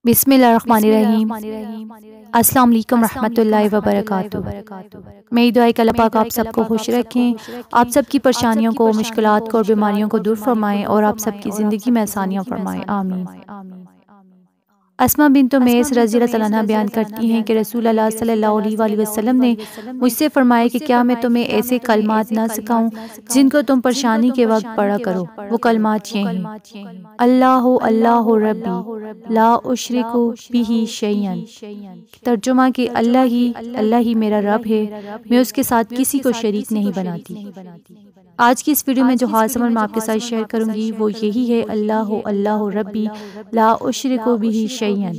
بسم اللہ الرحمن الرحیم۔ السلام علیکم ورحمۃ اللہ وبرکاتہ۔ میری دعا ہے کہ اللہ پاک آپ سب کو خوش رکھیں، آپ سب کی پریشانیوں کو، مشکلات کو اور بیماریوں کو دور فرمائیں اور آپ سب کی زندگی میں آسانیاں فرمائیں، آمین۔ اسماء بنت امیس رضی اللہ تعالیٰ عنہ بیان کرتی ہیں کہ رسول اللہ صلی اللہ علیہ وآلہ وسلم نے مجھ سے فرمایا کہ کیا میں تمہیں ایسے کلمات نہ سکھاؤں جن کو تم پریشانی کے وقت پڑھا کرو۔ وہ کلمات یہ ہیں: اللہ اللہ ربی لا اشرک بہ شیئا، ترجمہ کہ اللہ ہی میرا رب ہے، میں اس کے ساتھ کسی کو شریک نہیں بناتی۔ آج کی اس ویڈیو میں جو خاص عمل میں آپ کے ساتھ شیئر کروں گی وہ یہی ہے: اللہ ربی لا اشرک بہ شیئا۔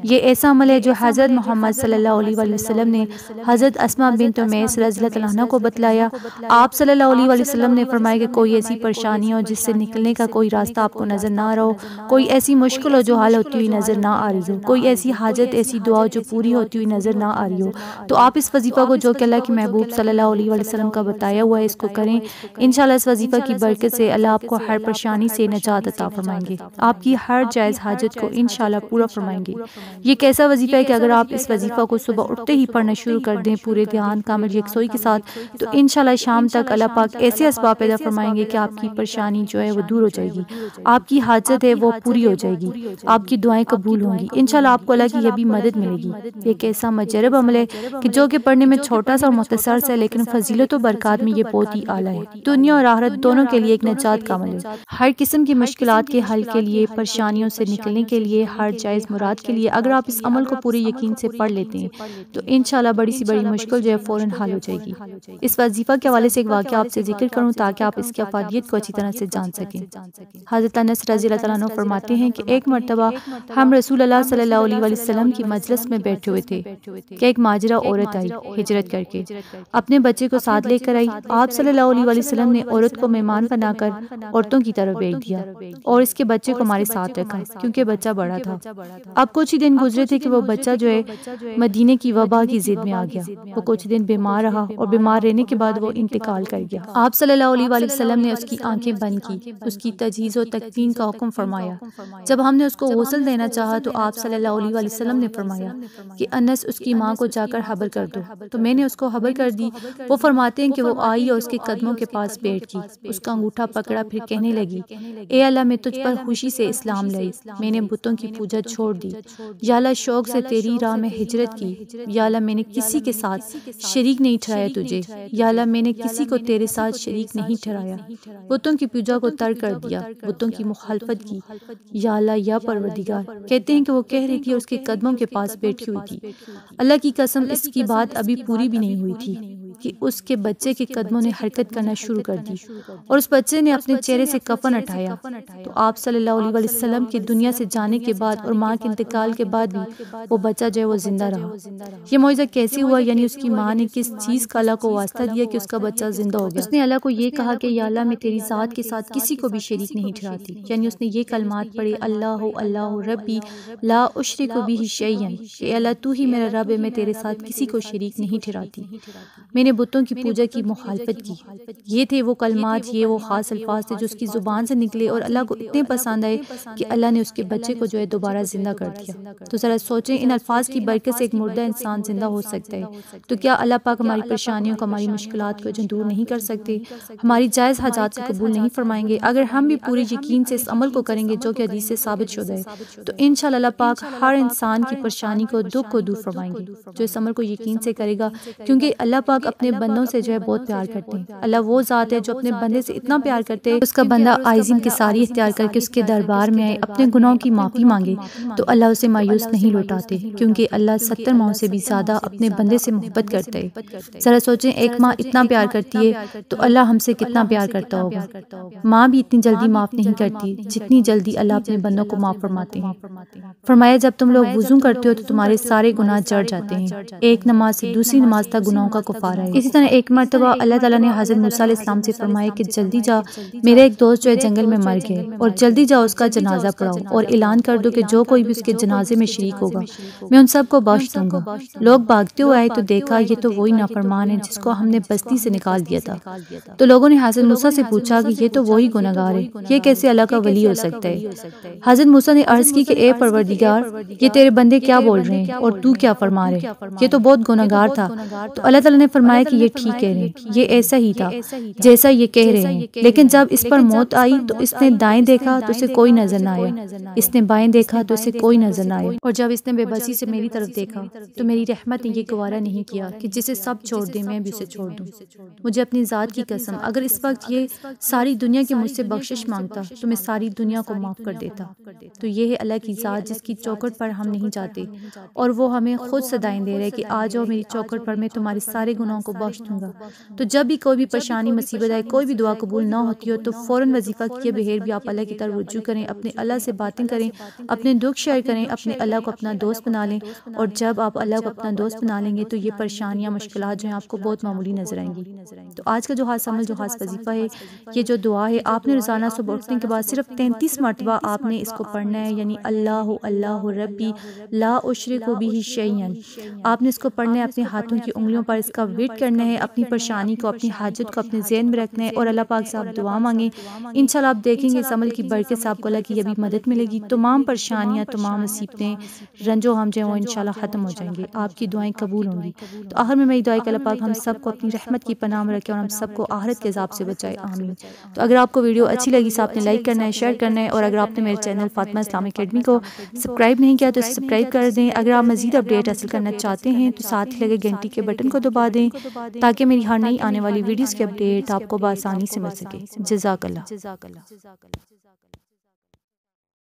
یہ ایسا عمل ہے جو حضرت محمد صلی اللہ علیہ وآلہ وسلم نے حضرت اسماء بنت امیس رضی اللہ عنہا کو بتلایا۔ آپ صلی اللہ علیہ وآلہ وسلم نے فرمایا کہ کوئی ایسی پریشانی ہو جس سے نکلنے کا کوئی راستہ آپ کو نظر نہ آ رہا ہو، کوئی ایسی مشکل ہو جو حل ہوتی ہوئی نظر نہ آ رہی ہو، کوئی ایسی حاجت، ایسی دعا جو پوری ہوتی ہوئی نظر نہ آ رہی ہو، تو آپ اس وظیفہ کو جو کہ اللہ کے محبوب صلی اللہ علیہ وآلہ وسلم کا بتایا ہوا ہے اس کو کریں۔ انشاءاللہ اس وظیفہ کی برکت سے اللہ آپ کو ہر پریشانی سے نجات عطا فرمائیں گے، آپ کی ہر جائز حاجت کو انشاءاللہ پورا فرمائیں گے۔ یہ کیسا وظیفہ ہے کہ اگر آپ اس وظیفہ کو صبح اٹھتے ہی پڑھنا شروع کر دیں پورے دھیان، کامل یکسوئی کے ساتھ، تو انشاءاللہ شام تک اللہ پاک ایسے اسباب پیدا فرمائیں گے کہ آپ کی پریشانی جو ہے وہ دور ہو جائے گی، آپ کی حاجت ہے وہ پوری ہو جائے گی، آپ کی دعائیں قبول ہوں گی، انشاءاللہ آپ کو اللہ کی یہ بھی مدد ملے گی۔ یہ کیسا مجرب عمل ہے کہ جو کہ پڑھنے میں چھوٹا سا اور مختصر سا، لیکن فضیلت و برکات میں یہ بہت ہی اعلیٰ ہے، دنیا اور آخرت دونوں کے لیے ایک نجات کا عمل ہے۔ ہر قسم کی مشکلات کے حل کے لیے، پریشانیوں سے نکلنے کے لیے، ہر جائز مراد کے لیے اگر آپ اس عمل کو پورے یقین سے پڑھ لیتے ہیں تو انشاءاللہ بڑی سی بڑی مشکل جو ہے فوراً حل ہو جائے گی۔ اس وظیفہ کے حوالے سے ایک واقعہ آپ سے ذکر کروں تاکہ آپ اس کی افادیت کو اچھی طرح سے جان سکیں۔ حضرت انس رضی اللہ تعالیٰ عنہ فرماتے ہیں کہ ایک مرتبہ ہم رسول اللہ صلی اللہ علیہ وآلہ وسلم کی مجلس میں بیٹھے ہوئے تھے کہ ایک ماجرہ عورت آئی ہجرت کر کے، اپنے بچے کو ساتھ لے کر آئی۔ آپ صلی اللہ علیہ وآلہ وسلم نے عورت کو مہمان بنا کر عورتوں کی طرف بھیج دیا اور اس کے بچے کو ہمارے ساتھ رکھا کیونکہ بچہ بڑا تھا۔ اب کچھ ہی دن گزرے تھے کہ وہ بچہ جو ہے مدینے کی وبا کی زد میں آ گیا۔ وہ کچھ دن بیمار رہا اور بیمار رہنے کے بعد وہ انتقال کر گیا۔ آپ صلی اللہ علیہ وآلہ وسلم نے اس کی آنکھیں بند کی، اس کی تجہیز و تکفین کا حکم فرمایا۔ جب ہم نے اس کو غسل دینا چاہا تو آپ صلی اللہ علیہ وآلہ وسلم نے فرمایا کہ انس اس کی ماں کو جا کر خبر کر دو، تو میں نے اس کو خبر کر دی۔ وہ فرماتے ہیں کہ وہ آئی اور اس کے قدموں کے پاس بیٹھ گئی، اس کا انگوٹھا پکڑا، پھر کہنے لگی: اے اللہ، میں تجھ پر خوشی سے اسلام لائی، میں نے بتوں کی پوجا چھوڑ دی، یا اللہ شوق سے تیری راہ میں ہجرت کی، یا اللہ میں نے کسی کے ساتھ شریک نہیں ٹھہرایا تجھے، یا اللہ میں نے کسی کو تیرے ساتھ شریک نہیں ٹھہرایا، بتوں کی پوجا کو ترک کر دیا، بتوں کی مخالفت کی، یا اللہ یا پروردگار۔ کہتے ہیں کہ وہ کہہ رہی تھی اور اس کے قدموں کے پاس بیٹھی ہوئی تھی۔ اللہ کی قسم اس کی بات ابھی پوری بھی نہیں ہوئی تھی کہ اس کے بچے کے قدموں نے حرکت کرنا شروع کر دی اور اس بچے نے اپنے چہرے سے کفن ہٹایا۔ تو آپ صلی اللہ علیہ وآلہ وسلم کے دنیا سے جانے کے بعد اور ماں کے انتقال کے بعد بھی وہ بچہ جو ہے وہ زندہ رہا۔ یہ معجزہ کیسے ہوا؟ یعنی اس کی ماں نے کس چیز کا اللہ کو واسطہ دیا کہ اس کا بچہ زندہ ہو گیا؟ اس نے اللہ کو یہ کہا کہ یا اللہ میں تیری ذات کے ساتھ کسی کو بھی شریک نہیں ٹھہراتی، یعنی اس نے یہ کلمات پڑھے: اللہ اللہ ربی لا اشرک بہ شیئا، کہ اللہ تو ہی میرا رب ہے، میں تیرے ساتھ کسی کو شریک نہیں ٹھہراتی، میں نے بتوں کی پوجا کی مخالفت کی۔ یہ تھے وہ کلمات، یہ وہ خاص الفاظ تھے جو اس کی زبان سے نکلے اور اللہ کو اتنے پسند آئے کہ اللہ نے اس کے بچے کو جو ہے دوبارہ زندہ کر دیا۔ تو ذرا سوچیں، ان الفاظ کی برکت سے ایک مردہ انسان زندہ ہو سکتا ہے، تو کیا اللہ پاک ہماری پریشانیوں کو، ہماری مشکلات کو دور نہیں کر سکتے، ہماری جائز حاجات کو قبول نہیں فرمائیں گے؟ اگر ہم بھی پورے یقین سے اس عمل کو کریں گے جو کہ حدیث سے ثابت شدہ ہے، تو انشاءاللہ اللہ پاک ہر انسان کی پریشانی کو، دکھ کو دور فرمائیں گے جو اس عمل کو یقین سے کرے گا، کیونکہ اللہ پاک اپنے بندوں سے جو ہے بہت پیار کرتے ہیں۔ اللہ وہ ذات ہے جو اپنے بندے سے اتنا پیار کرتے ہیں، اس کا بندہ عاجزی انکساری اختیار کر کے اس کے دربار میں آئے، اپنے گناہوں کی معافی مانگے، تو اللہ اسے مایوس نہیں لوٹاتے، کیونکہ اللہ 70 ماؤں سے بھی زیادہ اپنے بندے سے محبت کرتا ہے۔ ذرا سوچیں، ایک ماں اتنا پیار کرتی ہے تو اللہ ہم سے کتنا پیار کرتا ہوگا۔ ماں بھی اتنی جلدی معاف نہیں کرتی جتنی جلدی اللہ اپنے بندوں کو معاف فرماتے ہیں۔ فرمایا جب تم لوگ وضو کرتے ہو تو تمہارے سارے گناہ جڑ جاتے ہیں، ایک نماز سے دوسری نماز تک گناہوں کا کفارہ ہے۔ اسی طرح ایک مرتبہ اللہ تعالیٰ نے حضرت موسیٰ علیہ السلام سے فرمایا کہ جلدی جا، میرا ایک دوست جو ہے جنگل میں مر گئے، اور جلدی جا اس کا جنازہ پڑھاؤ اور اعلان کر دو کہ جو کوئی بھی اس کے جنازے میں شریک ہوگا میں ان سب کو بخش دوں گا۔ لوگ بھاگتے ہوئے آئے تو دیکھا یہ تو وہی نافرمان ہے جس کو ہم نے بستی سے نکال دیا تھا۔ تو لوگوں نے حضرت موسیٰ سے پوچھا کہ یہ تو وہی گنہگار ہے، یہ کیسے اللہ کا ولی ہو سکتا ہے؟ حضرت موسیٰ نے عرض کی کہ اے پروردگار، یہ تیرے بندے کیا بول رہے ہیں اور تو کیا فرما رہے؟ یہ تو بہت گنہگار تھا۔ تو اللہ تعالیٰ نے فرمایا کہ یہ ٹھیک کہہ رہے ہیں، یہ ایسا ہی تھا جیسا یہ کہہ رہے ہیں، لیکن جب اس پر موت آئی تو اس نے دائیں دیکھا تو اسے کوئی نظر نہ آیا، اس نے بائیں دیکھا تو اسے کوئی نظر نہ آیا، اور جب اس نے بے بسی سے میری طرف دیکھا تو میری رحمت نے یہ گوارا نہیں کیا کہ جسے سب چھوڑ دیں میں بھی اسے چھوڑ دوں۔ مجھے اپنی ذات کی قسم، اگر اس وقت یہ ساری دنیا کی مجھ سے بخشش مانگتا تو میں ساری دنیا کو معاف کر دیتا۔ تو یہ ہے اللہ کی ذات جس کی چوکھٹ پر ہم نہیں جاتے، اور وہ ہمیں خود صدائیں دے رہے کہ آ جاؤ میری چوکھٹ پر، میں تمہارے سارے گناہوں کو بخش دوں گا۔ تو جب بھی کوئی بھی پریشانی مصیبت آئے، کوئی بھی دعا قبول نہ ہوتی ہو، تو فوراً وظیفہ کیے بغیر بھی آپ اللہ کی طرف رجوع کریں، اپنے اللہ سے باتیں کریں، اپنے دکھ شیئر کریں، اپنے اللہ کو اپنا دوست بنا لیں، اور جب آپ اللہ کو اپنا دوست بنا لیں گے تو یہ پریشانیاں مشکلات جو ہیں آپ کو بہت معمولی نظر آئیں گی۔ تو آج کا جو خاص عمل، جو خاص وظیفہ ہے، یہ جو دعا ہے، آپ نے روزانہ صبح اٹھنے کے بعد صرف 33 مرتبہ آپ نے اس کو پڑھنا ہے، یعنی اللہ اللہ ربی لا اشرک بہ شیئا۔ آپ نے اس کو پڑھنا ہے، اپنے ہاتھوں کی انگلیوں پر اس کا ورد کرنا ہے، اپنی پریشانی کو، اپنی حاجت کو اپنے ذہن میں رکھنا ہے، اور اللہ پاک سے آپ دعا مانگیں۔ انشاءاللہ آپ دیکھیں گے اس عمل کی برکت سے آپ کو اللہ کی یہ بھی مدد ملے گی، تمام پریشانیاں، تمام مصیبتیں، رنج و غم جو ہیں وہ انشاءاللہ ختم ہو جائیں گے، آپ کی دعائیں قبول ہوں گی۔ تو آخر میں میری دعا ہے کہ اللہ پاک ہم سب کو اپنی رحمت کی پناہ میں رکھے اور ہم سب کو آخرت کے عذاب سے بچائے، آمین۔ تو اگر آپ کو ویڈیو اچھی لگی تو آپ نے لائک کرنا ہے، شیئر کرنا ہے، اور اگر آپ نے میرے چینل فاطمہ اسلامک اکیڈمی کو سبسکرائب نہیں کیا تو سبسکرائب کر دیں۔ اگر آپ مزید اپڈیٹ حاصل کرنا چاہتے ہیں تو ساتھ ہی لگے گھنٹی کے بٹن کو دبا دیں تاکہ میری ہر نئی آنے والی ویڈیوز کی اپڈیٹ آپ کو بآسانی سے مل سکے۔ جزاک اللہ۔